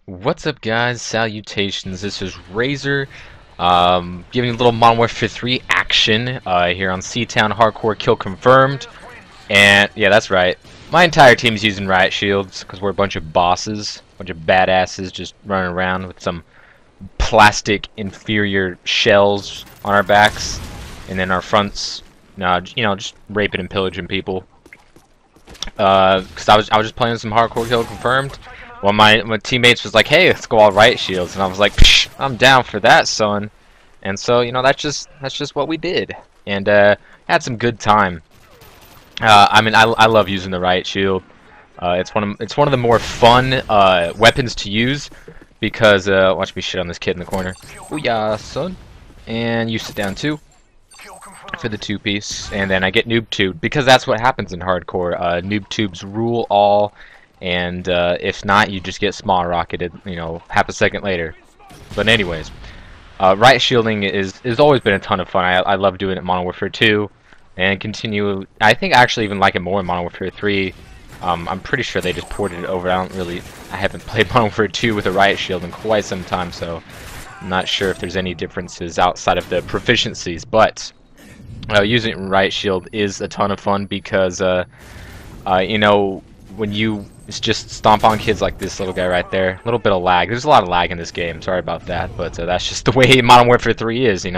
What's up, guys? Salutations. This is Razor, giving a little Modern Warfare 3 action here on C-Town Hardcore Kill Confirmed. And yeah, that's right. My entire team's using Riot shields because we're a bunch of bosses, a bunch of badasses just running around with some plastic inferior shells on our backs, and then our fronts, just raping and pillaging people. Because I was just playing some Hardcore Kill Confirmed. Well, my teammates was like, "Hey, let's go all Riot shields," and I was like, Psh, "I'm down for that, son." And so, that's just what we did, and had some good time. I love using the Riot shield. It's one of the more fun weapons to use because watch me shit on this kid in the corner. Oh yeah, son. And you sit down too for the two-piece, and then I get noob tubed because that's what happens in hardcore. Noob tubes rule all. And if not, you just get small rocketed, half a second later. But anyways, Riot shielding is always been a ton of fun. I love doing it in Modern Warfare 2, and continue. I think I actually even like it more in Modern Warfare 3. I'm pretty sure they just ported it over. I haven't played Modern Warfare 2 with a Riot shield in quite some time, so I'm not sure if there's any differences outside of the proficiencies. But using Riot shield is a ton of fun because when you just stomp on kids like this little guy right there, a little bit of lag. There's a lot of lag in this game. Sorry about that, but that's just the way Modern Warfare 3 is. It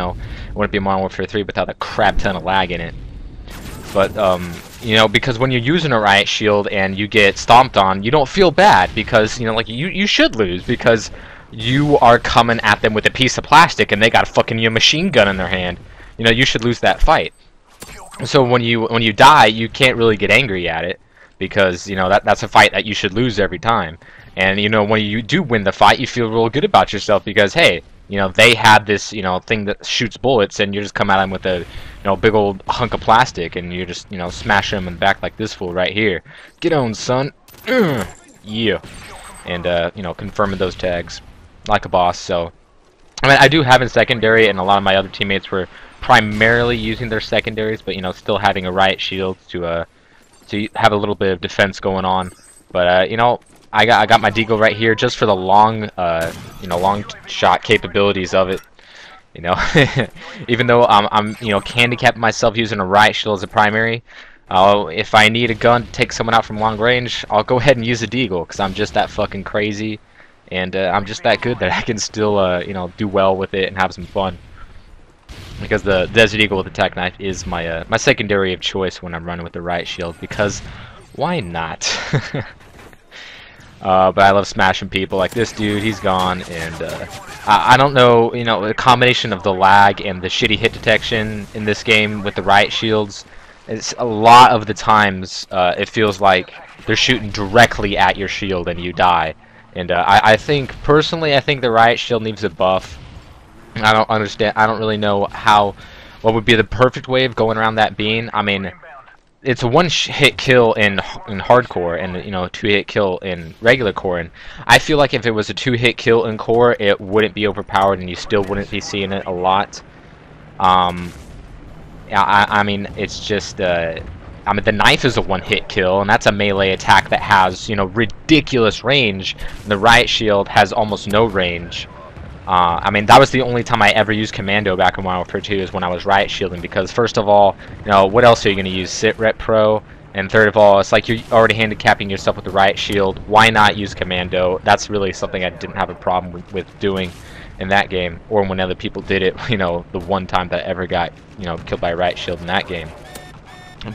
wouldn't be Modern Warfare 3 without a crap ton of lag in it. But because when you're using a Riot shield and you get stomped on, you don't feel bad because you should lose because you are coming at them with a piece of plastic and they got a fucking machine gun in their hand. You should lose that fight. So when you die, you can't really get angry at it, because that's a fight that you should lose every time. And when you do win the fight, you feel real good about yourself because, hey, they had this thing that shoots bullets, and you just come at them with a big old hunk of plastic, and you just smash them in the back like this fool right here. Get on, son. Yeah. And confirming those tags like a boss. So I do have in secondary, and a lot of my other teammates were primarily using their secondaries, but still having a Riot shield to have a little bit of defense going on. But I got my deagle right here just for the long long shot capabilities of it. Even though I'm handicapping myself using a Riot shield as a primary, if I need a gun to take someone out from long range, I'll go ahead and use a deagle because I'm just that fucking crazy, and I'm just that good that I can still do well with it and have some fun. Because the Desert Eagle with the Tac Knife is my my secondary of choice when I'm running with the Riot shield, because why not? But I love smashing people like this dude. He's gone, and I don't know, the combination of the lag and the shitty hit detection in this game with the Riot shields. It's a lot of the times it feels like they're shooting directly at your shield and you die. And I think personally, I think the Riot shield needs a buff. I don't understand. I don't really know what would be the perfect way of going around that being. I mean, it's a one-hit kill in hardcore, and a two-hit kill in regular core. And I feel like if it was a two-hit kill in core, it wouldn't be overpowered, and you still wouldn't be seeing it a lot. I mean, it's just the knife is a one-hit kill, and that's a melee attack that has ridiculous range. The Riot shield has almost no range. I mean, that was the only time I ever used Commando back in Modern Warfare 2, is when I was Riot shielding, because first of all, what else are you going to use? Sit Rep Pro, and third of all, it's like you're already handicapping yourself with the Riot shield. Why not use Commando? That's really something I didn't have a problem with doing in that game, or when other people did it, the one time that I ever got, killed by a Riot shield in that game.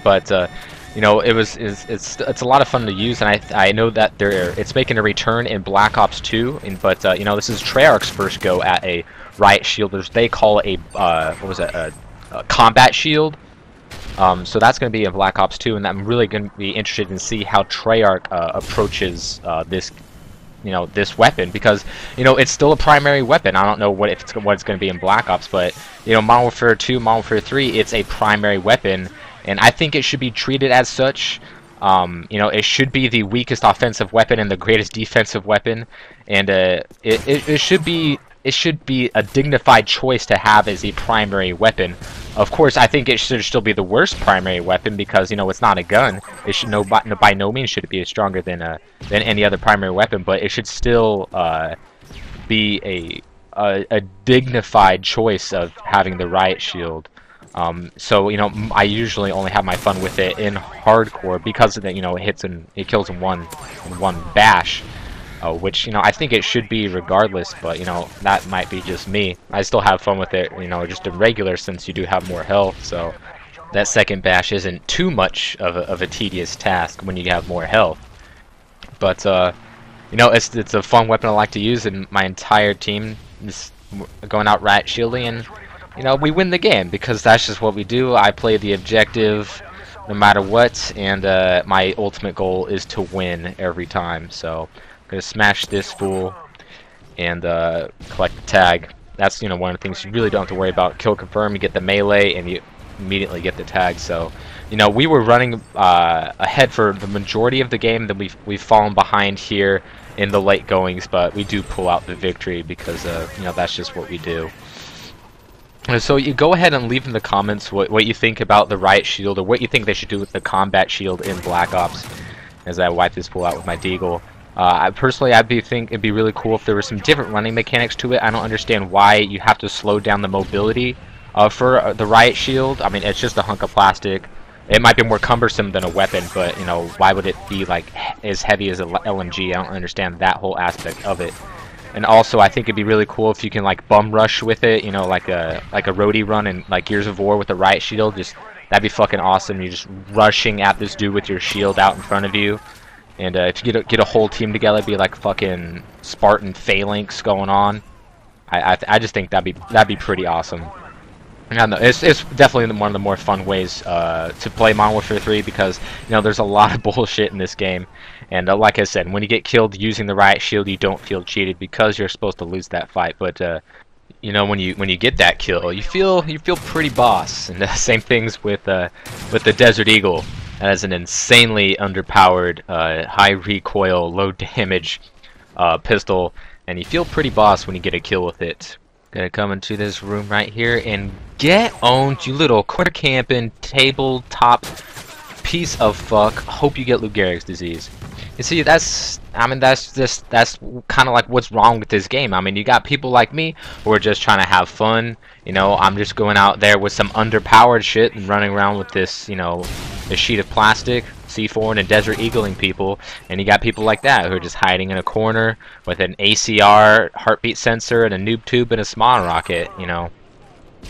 But, it's a lot of fun to use, and I know that it's making a return in Black Ops 2, but this is Treyarch's first go at a Riot shield. They call it a combat shield. So that's going to be in Black Ops 2, and I'm really going to be interested in see how Treyarch approaches this weapon, because it's still a primary weapon. I don't know what it's going to be in Black Ops, but Modern Warfare 2, Modern Warfare 3, it's a primary weapon. And I think it should be treated as such. It should be the weakest offensive weapon and the greatest defensive weapon, and it should be it should be a dignified choice to have as a primary weapon. Of course, I think it should still be the worst primary weapon because, you know, it's not a gun. It should by no means should it be stronger than any other primary weapon, but it should still be a dignified choice of having the Riot Shield. So, you know, I usually only have my fun with it in hardcore because of that, you know, it kills in one bash. Which, you know, I think it should be regardless, but, you know, that might be just me. I still have fun with it, you know, just in regular since you do have more health, so that second bash isn't too much of a tedious task when you have more health. But, you know, it's a fun weapon I like to use, and my entire team is going out Riot shielding, and, you know, we win the game because that's just what we do. I play the objective no matter what, and my ultimate goal is to win every time, so gonna smash this fool and collect the tag. That's, you know, one of the things you really don't have to worry about. Kill confirm, you get the melee, and you immediately get the tag. So, you know, we were running ahead for the majority of the game. Then we've fallen behind here in the late goings, but we do pull out the victory because you know, that's just what we do. So you go ahead and leave in the comments what you think about the Riot Shield, or what you think they should do with the combat shield in Black Ops. As I wipe this fool out with my deagle. I personally, think it'd be really cool if there were some different running mechanics to it. I don't understand why you have to slow down the mobility for the Riot Shield. I mean, it's just a hunk of plastic. It might be more cumbersome than a weapon, but, you know, why would it be like as heavy as a LMG? I don't understand that whole aspect of it. And also, I think it'd be really cool if you can like bum rush with it. You know, like a roadie run in like Gears of War with the Riot Shield. Just that'd be fucking awesome. You're just rushing at this dude with your shield out in front of you. And if you get a whole team together, it'd be like fucking Spartan phalanx going on. I just think that'd be pretty awesome. And it's definitely one of the more fun ways to play Modern Warfare 3 because, you know, there's a lot of bullshit in this game. And like I said, when you get killed using the Riot Shield, you don't feel cheated because you're supposed to lose that fight. But you know, when you get that kill, you feel pretty boss. And same things with the Desert Eagle. That is an insanely underpowered, high recoil, low damage pistol, and you feel pretty boss when you get a kill with it. Gonna come into this room right here and get owned, you little quarter camping tabletop piece of fuck. Hope you get Lou Gehrig's disease. You see, that's kind of like what's wrong with this game. I mean, you got people like me who are just trying to have fun. You know, I'm just going out there with some underpowered shit and running around with this, you know, this sheet of plastic, C4 and Desert Eagling people. And you got people like that who are just hiding in a corner with an ACR heartbeat sensor and a noob tube and a SMON rocket, you know.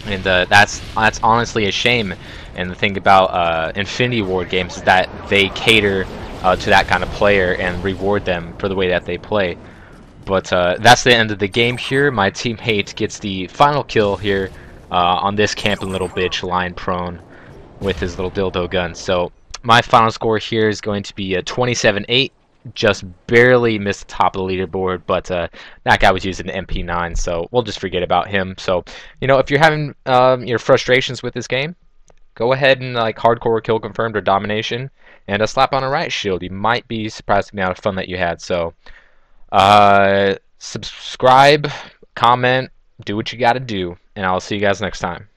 And that's honestly a shame. And the thing about Infinity Ward games is that they cater to that kind of player and reward them for the way that they play. But that's the end of the game here. My teammate gets the final kill here on this camping little bitch lying prone with his little dildo gun. So my final score here is going to be a 27-8. Just barely missed the top of the leaderboard, but that guy was using an MP9, so we'll just forget about him. So, you know, if you're having your frustrations with this game, go ahead and like hardcore kill confirmed or domination and slap on a Riot Shield. You might be surprised at the amount of fun that you had. So subscribe, comment, do what you gotta do, and I'll see you guys next time.